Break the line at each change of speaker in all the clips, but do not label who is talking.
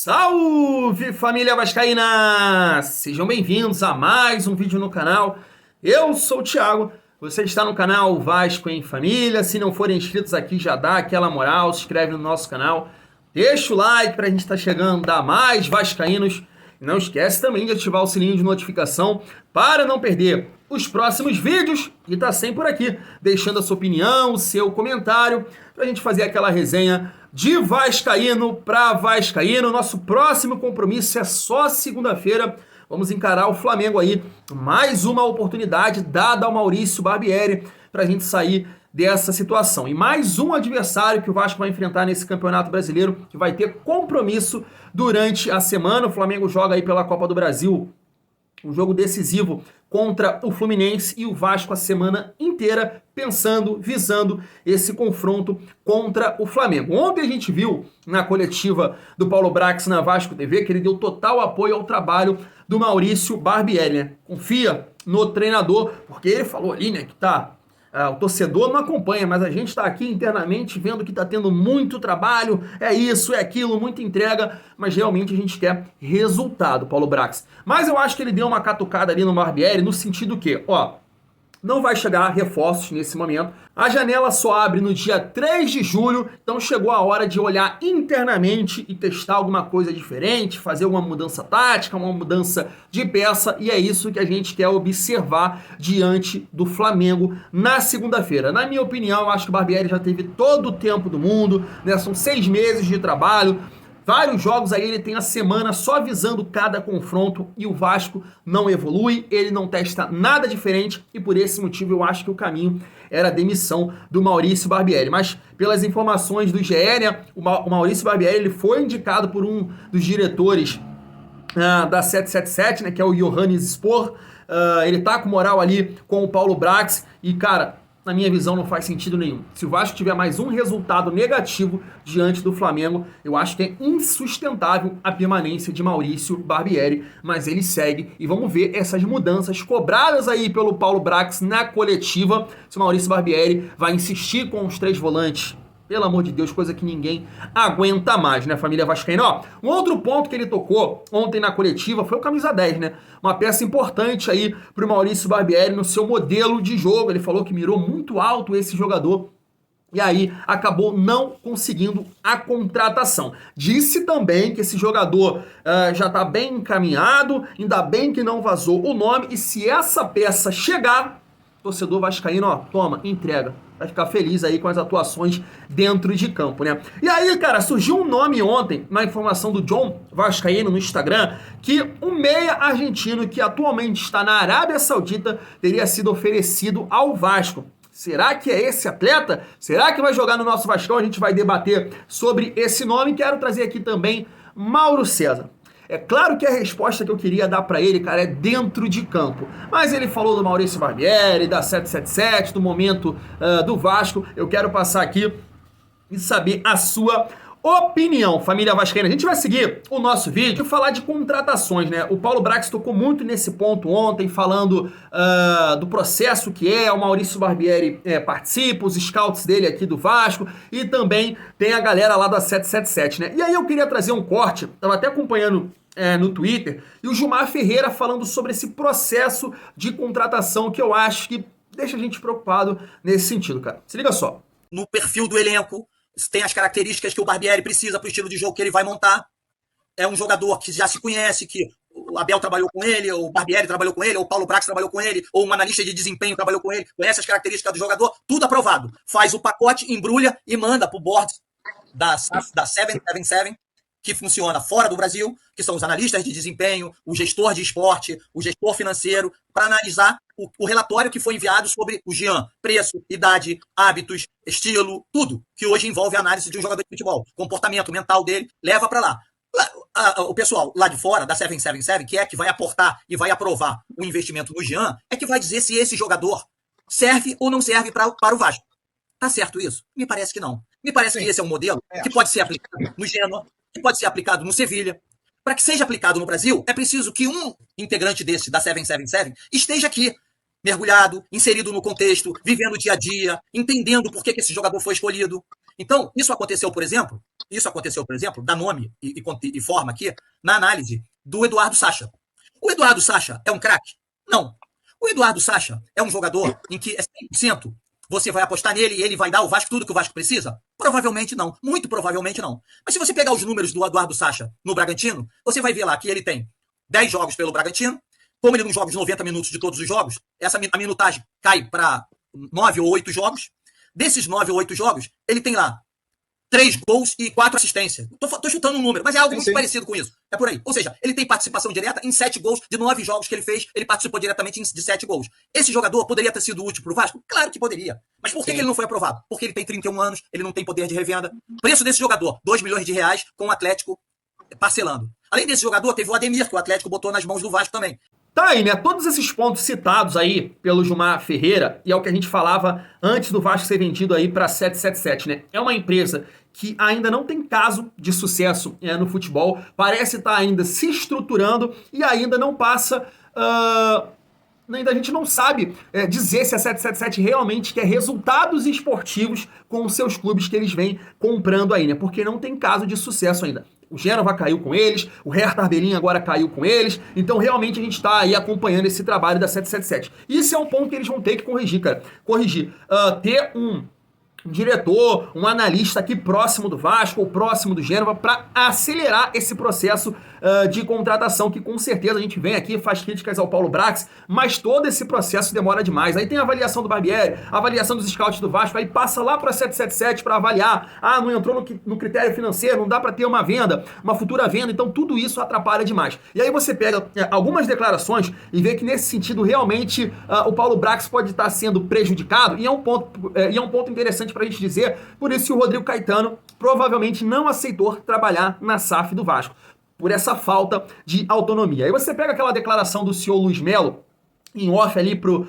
Salve, família vascaína! Sejam bem-vindos a mais um vídeo no canal. Eu sou o Thiago, você está no canal Vasco em Família. Se não forem inscritos aqui, já dá aquela moral, se inscreve no nosso canal. Deixa o like para a gente estar chegando a mais vascaínos. E não esquece também de ativar o sininho de notificação para não perder os próximos vídeos. E tá sempre por aqui, deixando a sua opinião, o seu comentário, para a gente fazer aquela resenha de vascaíno para vascaíno. Nosso próximo compromisso é só segunda-feira. Vamos encarar o Flamengo aí. Mais uma oportunidade dada ao Maurício Barbieri para a gente sair dessa situação. E mais um adversário que o Vasco vai enfrentar nesse Campeonato Brasileiro, que vai ter compromisso durante a semana. O Flamengo joga aí pela Copa do Brasil um jogo decisivo contra o Fluminense e o Vasco a semana inteira pensando, visando esse confronto contra o Flamengo. Ontem a gente viu na coletiva do Paulo Brax na Vasco TV que ele deu total apoio ao trabalho do Maurício Barbieri, né? Confia no treinador, porque ele falou ali, né, que o torcedor não acompanha, mas a gente está aqui internamente vendo que está tendo muito trabalho, é isso, é aquilo, muita entrega, mas realmente a gente quer resultado, Paulo Brax. Mas eu acho que ele deu uma catucada ali no Barbieri, no sentido que, não vai chegar reforços nesse momento. A janela só abre no dia 3 de julho, então chegou a hora de olhar internamente e testar alguma coisa diferente, fazer uma mudança tática, uma mudança de peça, e é isso que a gente quer observar diante do Flamengo na segunda-feira. Na minha opinião, eu acho que o Barbieri já teve todo o tempo do mundo, né? São 6 meses de trabalho, vários jogos aí, ele tem a semana só visando cada confronto e o Vasco não evolui, ele não testa nada diferente e por esse motivo eu acho que o caminho era a demissão do Maurício Barbieri. Mas pelas informações do GE, né, o Maurício Barbieri ele foi indicado por um dos diretores da 777, né, que é o Johannes Spohr. Ele tá com moral ali com o Paulo Brax e, cara, na minha visão, não faz sentido nenhum. Se o Vasco tiver mais um resultado negativo diante do Flamengo, eu acho que é insustentável a permanência de Maurício Barbieri, mas ele segue e vamos ver essas mudanças cobradas aí pelo Paulo Brax na coletiva, se o Maurício Barbieri vai insistir com os 3 volantes. Pelo amor de Deus, coisa que ninguém aguenta mais, né, família vascaína? Um outro ponto que ele tocou ontem na coletiva foi o camisa 10, né? Uma peça importante aí pro Maurício Barbieri no seu modelo de jogo. Ele falou que mirou muito alto esse jogador e aí acabou não conseguindo a contratação. Disse também que esse jogador já está bem encaminhado, ainda bem que não vazou o nome, e se essa peça chegar, torcedor vascaíno, toma, entrega. Vai ficar feliz aí com as atuações dentro de campo, né? E aí, cara, surgiu um nome ontem, na informação do John Vascaíno no Instagram, que um meia argentino que atualmente está na Arábia Saudita teria sido oferecido ao Vasco. Será que é esse atleta? Será que vai jogar no nosso Vascão? A gente vai debater sobre esse nome. Quero trazer aqui também Mauro César. É claro que a resposta que eu queria dar para ele, cara, é dentro de campo. Mas ele falou do Maurício Barbieri, da 777, do momento do Vasco. Eu quero passar aqui e saber a sua opinião, família vascaína. A gente vai seguir o nosso vídeo e falar de contratações, né? O Paulo Brax tocou muito nesse ponto ontem, falando do processo que o Maurício Barbieri participa, os scouts dele aqui do Vasco, e também tem a galera lá da 777, né? E aí eu queria trazer um corte, tava até acompanhando no Twitter, e o Gilmar Ferreira falando sobre esse processo de contratação que eu acho que deixa a gente preocupado nesse sentido, cara. Se liga só.
No perfil do elenco, tem as características que o Barbieri precisa para o estilo de jogo que ele vai montar. É um jogador que já se conhece, que o Abel trabalhou com ele, ou o Barbieri trabalhou com ele, ou o Paulo Brax trabalhou com ele, ou um analista de desempenho trabalhou com ele, conhece as características do jogador, tudo aprovado. Faz o pacote, embrulha e manda para o board da 777, que funciona fora do Brasil, que são os analistas de desempenho, o gestor de esporte, o gestor financeiro, para analisar o relatório que foi enviado sobre o Jean, preço, idade, hábitos, estilo, tudo que hoje envolve a análise de um jogador de futebol, comportamento mental dele, leva para lá. O pessoal lá de fora, da 777, que vai aportar e vai aprovar o investimento no Jean, é que vai dizer se esse jogador serve ou não serve para o Vasco. Tá certo isso? Me parece que não. Me parece que esse é um modelo que pode ser aplicado no Genoa, que pode ser aplicado no Sevilha. Para que seja aplicado no Brasil, é preciso que um integrante desse, da 777, esteja aqui. mergulhado, inserido no contexto, vivendo o dia a dia, entendendo por que esse jogador foi escolhido. Então, isso aconteceu, por exemplo, dá nome e forma aqui, na análise do Eduardo Sacha. O Eduardo Sacha é um craque? Não. O Eduardo Sacha é um jogador em que é 100%. Você vai apostar nele e ele vai dar ao Vasco tudo que o Vasco precisa? Provavelmente não. Muito provavelmente não. Mas se você pegar os números do Eduardo Sacha no Bragantino, você vai ver lá que ele tem 10 jogos pelo Bragantino. Como ele não joga os 90 minutos de todos os jogos, a minutagem cai para 9 ou 8 jogos. Desses 9 ou 8 jogos, ele tem lá 3 gols e 4 assistências. Tô chutando um número, mas é algo muito parecido com isso. É por aí. Ou seja, ele tem participação direta em 7 gols. De 9 jogos que ele fez, ele participou diretamente de 7 gols. Esse jogador poderia ter sido útil pro Vasco? Claro que poderia. Mas por que ele não foi aprovado? Porque ele tem 31 anos, ele não tem poder de revenda. Preço desse jogador, 2 milhões de reais, com o Atlético parcelando. Além desse jogador, teve o Ademir, que o Atlético botou nas mãos do Vasco também.
Tá aí, né? Todos esses pontos citados aí pelo Gilmar Ferreira, e é o que a gente falava antes do Vasco ser vendido aí para 777, né? É uma empresa que ainda não tem caso de sucesso no futebol, parece estar ainda se estruturando e ainda não passa... ainda a gente não sabe dizer se a 777 realmente quer resultados esportivos com os seus clubes que eles vêm comprando aí, né? Porque não tem caso de sucesso ainda. O Génova caiu com eles, o Hertha Arbelin agora caiu com eles, então realmente a gente está aí acompanhando esse trabalho da 777. Isso é um ponto que eles vão ter que corrigir, cara. Ter um diretor, um analista aqui próximo do Vasco ou próximo do Génova para acelerar esse processo de contratação, que com certeza a gente vem aqui, faz críticas ao Paulo Brax, mas todo esse processo demora demais. Aí tem a avaliação do Barbieri, a avaliação dos scouts do Vasco, aí passa lá para 777 para avaliar, não entrou no critério financeiro, não dá para ter uma venda, uma futura venda, então tudo isso atrapalha demais. E aí você pega algumas declarações e vê que nesse sentido realmente o Paulo Brax pode estar sendo prejudicado, e é um ponto interessante pra gente dizer, por isso que o Rodrigo Caetano provavelmente não aceitou trabalhar na SAF do Vasco, por essa falta de autonomia. Aí você pega aquela declaração do senhor Luiz Melo, em off ali pro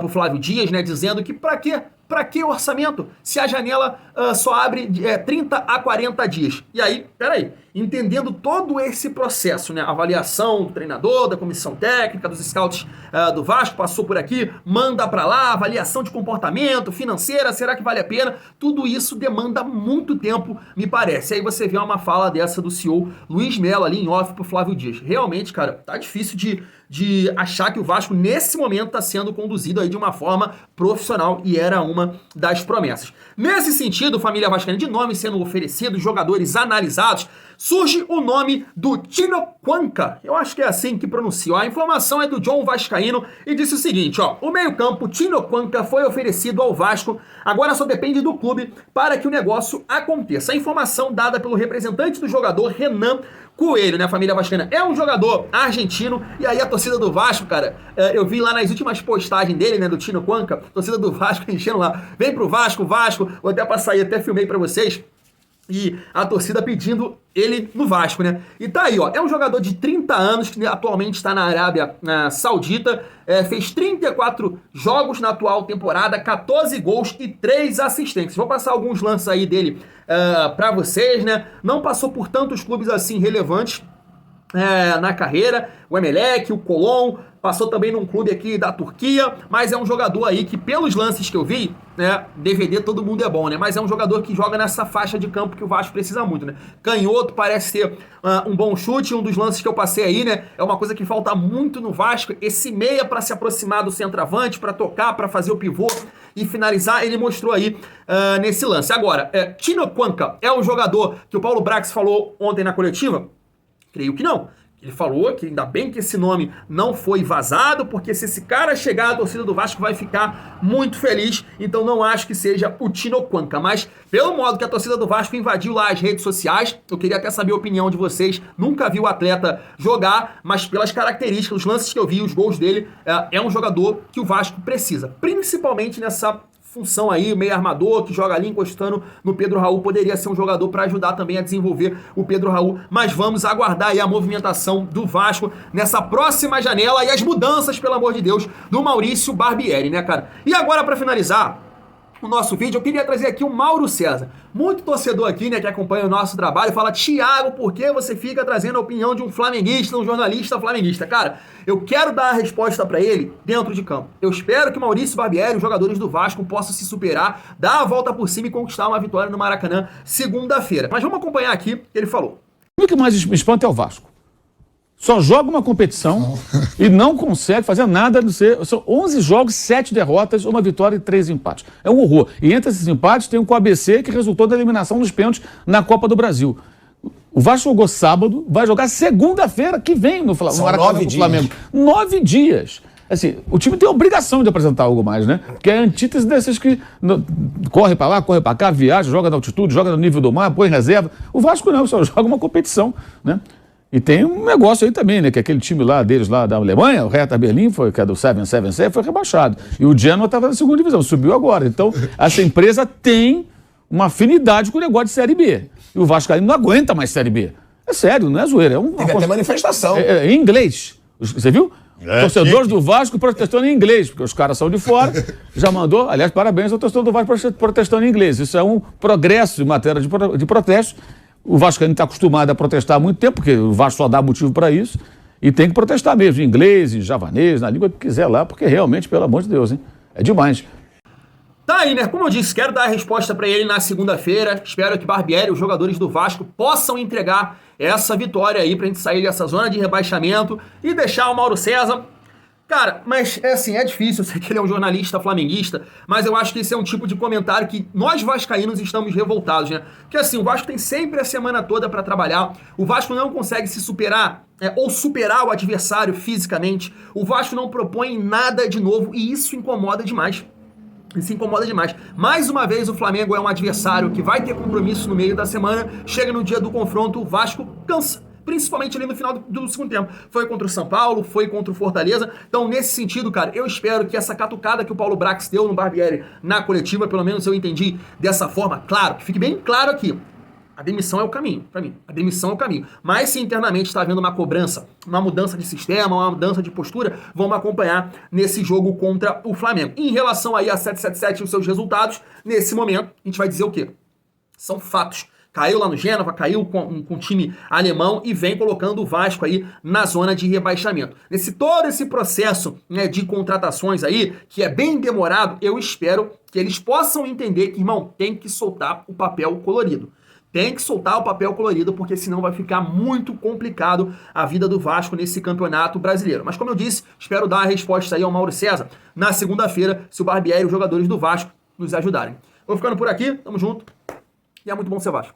Flávio Dias, né, dizendo que pra que orçamento se a janela só abre 30 a 40 dias? E aí, peraí, entendendo todo esse processo, né, avaliação do treinador, da comissão técnica, dos scouts do Vasco, passou por aqui, manda pra lá, avaliação de comportamento, financeira, será que vale a pena? Tudo isso demanda muito tempo, me parece. Aí você vê uma fala dessa do CEO Luiz Melo ali em off pro Flávio Dias. Realmente, cara, tá difícil de achar que o Vasco, nesse momento, está sendo conduzido aí de uma forma profissional e era uma das promessas. Nesse sentido, família vascaína, de nomes sendo oferecidos, jogadores analisados, surge o nome do Tino Quanca. Eu acho que é assim que pronuncia. A informação é do John Vascaíno e disse o seguinte, o meio-campo Tino Quanca foi oferecido ao Vasco, agora só depende do clube para que o negócio aconteça. A informação dada pelo representante do jogador, Renan Coelho, né, família vascaína, é um jogador argentino, e aí a torcida do Vasco, cara, eu vi lá nas últimas postagens dele, né, do Tino Quanca, torcida do Vasco enchendo lá, vem pro Vasco, vou até passar aí, até filmei pra vocês, e a torcida pedindo ele no Vasco, né? E tá aí, é um jogador de 30 anos que atualmente está na Arábia Saudita, fez 34 jogos na atual temporada, 14 gols e 3 assistências. Vou passar alguns lances aí dele pra vocês, né? Não passou por tantos clubes assim relevantes na carreira, o Emelec, o Colón, passou também num clube aqui da Turquia, mas é um jogador aí que, pelos lances que eu vi, né, DVD todo mundo é bom, né, mas é um jogador que joga nessa faixa de campo que o Vasco precisa muito, né, canhoto, parece ter um bom chute, um dos lances que eu passei aí, né, é uma coisa que falta muito no Vasco, esse meia para se aproximar do centroavante, para tocar, para fazer o pivô e finalizar, ele mostrou aí nesse lance. Agora, Tino Quanca é um jogador que o Paulo Brax falou ontem na coletiva? Creio que não. Ele falou que ainda bem que esse nome não foi vazado, porque se esse cara chegar, a torcida do Vasco vai ficar muito feliz. Então não acho que seja o Tino Quanca. Mas pelo modo que a torcida do Vasco invadiu lá as redes sociais, eu queria até saber a opinião de vocês. Nunca vi o atleta jogar, mas pelas características, os lances que eu vi, os gols dele, é um jogador que o Vasco precisa. Principalmente nessa função aí, meio armador, que joga ali encostando no Pedro Raul, poderia ser um jogador para ajudar também a desenvolver o Pedro Raul, mas vamos aguardar aí a movimentação do Vasco nessa próxima janela e as mudanças, pelo amor de Deus, do Maurício Barbieri, né, cara? E agora, para finalizar, o nosso vídeo, eu queria trazer aqui o Mauro César. Muito torcedor aqui, né, que acompanha o nosso trabalho, fala: Thiago, por que você fica trazendo a opinião de um flamenguista, um jornalista flamenguista? Cara, eu quero dar a resposta pra ele dentro de campo. Eu espero que Maurício Barbieri e os jogadores do Vasco possam se superar, dar a volta por cima e conquistar uma vitória no Maracanã segunda-feira. Mas vamos acompanhar aqui o que ele falou.
O que mais me espanta é o Vasco. Só joga uma competição e não consegue fazer nada. São 11 jogos, 7 derrotas, uma vitória e 3 empates. É um horror. E entre esses empates tem um com o ABC que resultou da eliminação nos pênaltis na Copa do Brasil. O Vasco jogou sábado, vai jogar segunda-feira que vem no Maracanã com o Flamengo. 9 dias. Assim, o time tem a obrigação de apresentar algo mais, né? Porque é a antítese desses que corre pra lá, corre pra cá, viaja, joga na altitude, joga no nível do mar, põe reserva. O Vasco não, só joga uma competição, né? E tem um negócio aí também, né? Que aquele time lá deles, lá da Alemanha, o Hertha Berlim, que é do 777, foi rebaixado. E o Genoa estava na segunda divisão, subiu agora. Então, essa empresa tem uma afinidade com o negócio de Série B. E o Vascaíno não aguenta mais Série B. É sério, não é zoeira.
Teve até manifestação.
Em inglês. Você viu? Torcedores do Vasco protestando em inglês, porque os caras são de fora. Já mandou, aliás, parabéns ao torcedor do Vasco protestando em inglês. Isso é um progresso em matéria de protesto. O Vascaíno está acostumado a protestar há muito tempo, porque o Vasco só dá motivo para isso, e tem que protestar mesmo, em inglês, em javanês, na língua que quiser lá, porque realmente, pelo amor de Deus, hein? É demais.
Tá aí, né? Como eu disse, quero dar a resposta para ele na segunda-feira. Espero que Barbieri e os jogadores do Vasco possam entregar essa vitória aí pra gente sair dessa zona de rebaixamento e deixar o Mauro César. Cara, mas é assim, é difícil, eu sei que ele é um jornalista flamenguista, mas eu acho que esse é um tipo de comentário que nós vascaínos estamos revoltados, né? Porque assim, o Vasco tem sempre a semana toda pra trabalhar, o Vasco não consegue se superar, ou superar o adversário fisicamente, o Vasco não propõe nada de novo e isso incomoda demais. Isso incomoda demais. Mais uma vez o Flamengo é um adversário que vai ter compromisso no meio da semana, chega no dia do confronto, o Vasco cansa. Principalmente ali no final do segundo tempo. Foi contra o São Paulo, foi contra o Fortaleza. Então, nesse sentido, cara, eu espero que essa catucada que o Paulo Brax deu no Barbieri na coletiva, pelo menos eu entendi dessa forma, claro, que fique bem claro aqui. A demissão é o caminho, pra mim. A demissão é o caminho. Mas se internamente está havendo uma cobrança, uma mudança de sistema, uma mudança de postura, vamos acompanhar nesse jogo contra o Flamengo. Em relação aí a 777 e os seus resultados, nesse momento, a gente vai dizer o quê? São fatos. Caiu lá no Gênova, caiu com o time alemão e vem colocando o Vasco aí na zona de rebaixamento. Todo esse processo, né, de contratações aí, que é bem demorado, eu espero que eles possam entender que, irmão, tem que soltar o papel colorido. Tem que soltar o papel colorido, porque senão vai ficar muito complicado a vida do Vasco nesse campeonato brasileiro. Mas como eu disse, espero dar a resposta aí ao Mauro César na segunda-feira, se o Barbieri e os jogadores do Vasco nos ajudarem. Vou ficando por aqui, tamo junto e é muito bom ser Vasco.